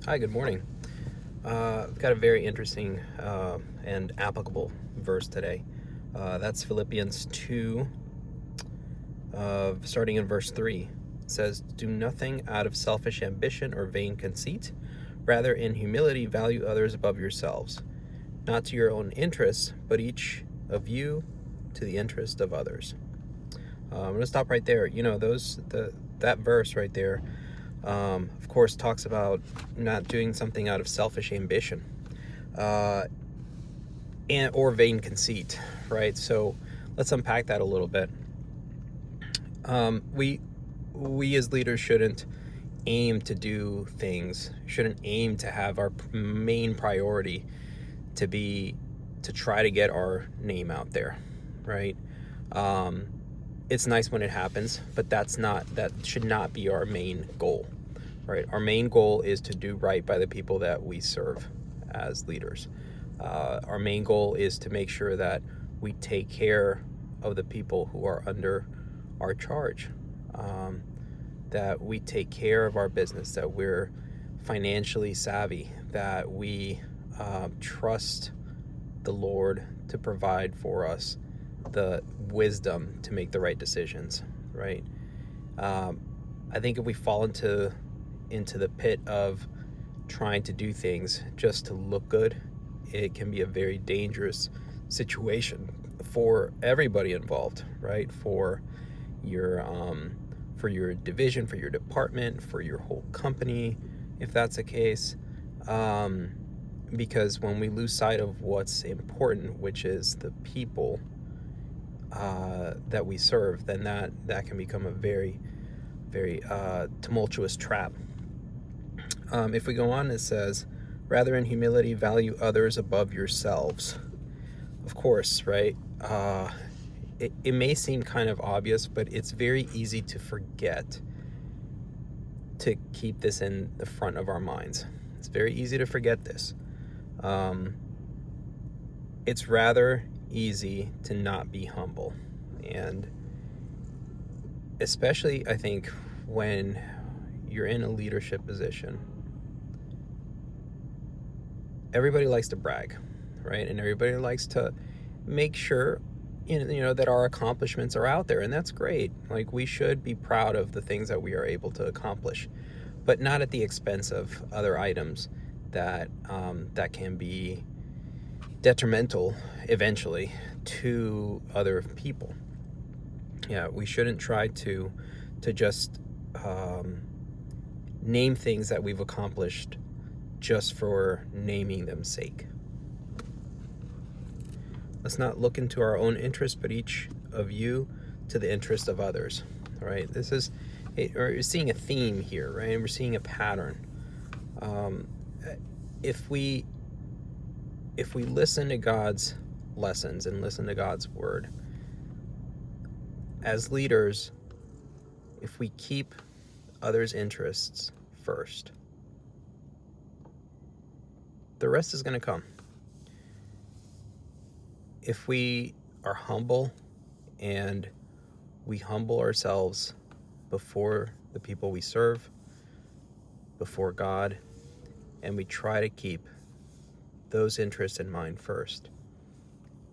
Hi, good morning. I've got a very interesting and applicable verse today. That's Philippians 2, starting in verse 3. It says, "Do nothing out of selfish ambition or vain conceit. Rather, in humility, value others above yourselves, not to your own interests, but each of you to the interest of others." I'm going to stop right there. That verse right there, of course, talks about not doing something out of selfish ambition uh, or vain conceit, right? So let's unpack that a little bit. We as leaders shouldn't aim to do things, shouldn't aim to have our main priority to try to get our name out there, right? Um, it's nice when it happens, but that should not be our main goal, right? Our main goal is to do right by the people that we serve as leaders. Our main goal is to make sure that we take care of the people who are under our charge, that we take care of our business, that we're financially savvy, that we trust the Lord to provide for us the wisdom to make the right decisions, right? I think if we fall into the pit of trying to do things just to look good, it can be a very dangerous situation for everybody involved, right? For your division, for your department, for your whole company, if that's the case. Because when we lose sight of what's important, which is the people that we serve, then that can become a very, very tumultuous trap. If we go on, it says, "Rather in humility, value others above yourselves." Of course, right? It may seem kind of obvious, but it's very easy to forget to keep this in the front of our minds. It's very easy to forget this. It's rather easy to not be humble. And especially, I think, when you're in a leadership position, everybody likes to brag, right? And everybody likes to make sure that our accomplishments are out there, and that's great. Like, we should be proud of the things that we are able to accomplish, but not at the expense of other items that can be detrimental eventually to other people. Yeah, we shouldn't try to just name things that we've accomplished just for naming them's sake. Let's not look into our own interest, but each of you to the interest of others. All right, we're seeing a theme here, right? And we're seeing a pattern. If we listen to God's lessons and listen to God's word, as leaders, if we keep others' interests first, the rest is going to come. If we are humble and we humble ourselves before the people we serve, before God, and we try to keep those interests in mind first,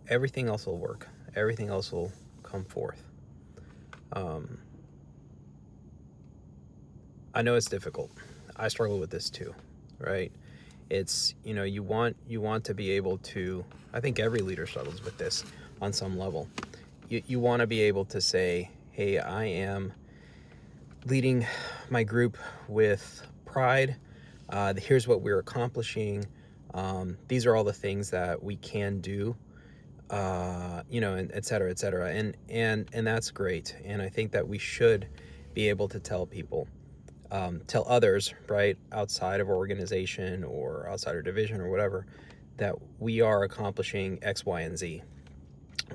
everything else will work. Everything else will come forth. I know it's difficult. I struggle with this too, right? It's, you want to be able to, I think every leader struggles with this on some level. You want to be able to say, hey, I am leading my group with pride. Here's what we're accomplishing. These are all the things that we can do, and et cetera, et cetera. And that's great. And I think that we should be able to tell people, tell others, right, outside of our organization or outside our division or whatever, that we are accomplishing X, Y, and Z.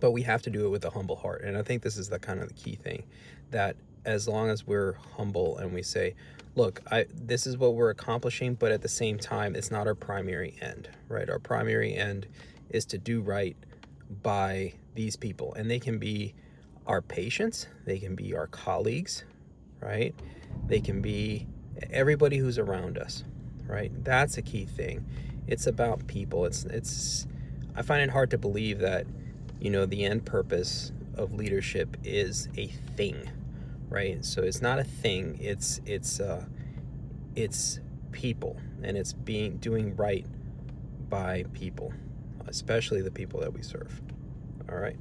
But we have to do it with a humble heart. And I think this is the kind of the key thing, that as long as we're humble and we say, look, this is what we're accomplishing, but at the same time, it's not our primary end, right? Our primary end is to do right by these people. And they can be our patients, they can be our colleagues, right? They can be everybody who's around us. right? That's a key thing. It's about people. It's I find it hard to believe that, the end purpose of leadership is a thing, right? So it's not a thing. It's people, and it's doing right by people, especially the people that we serve. All right.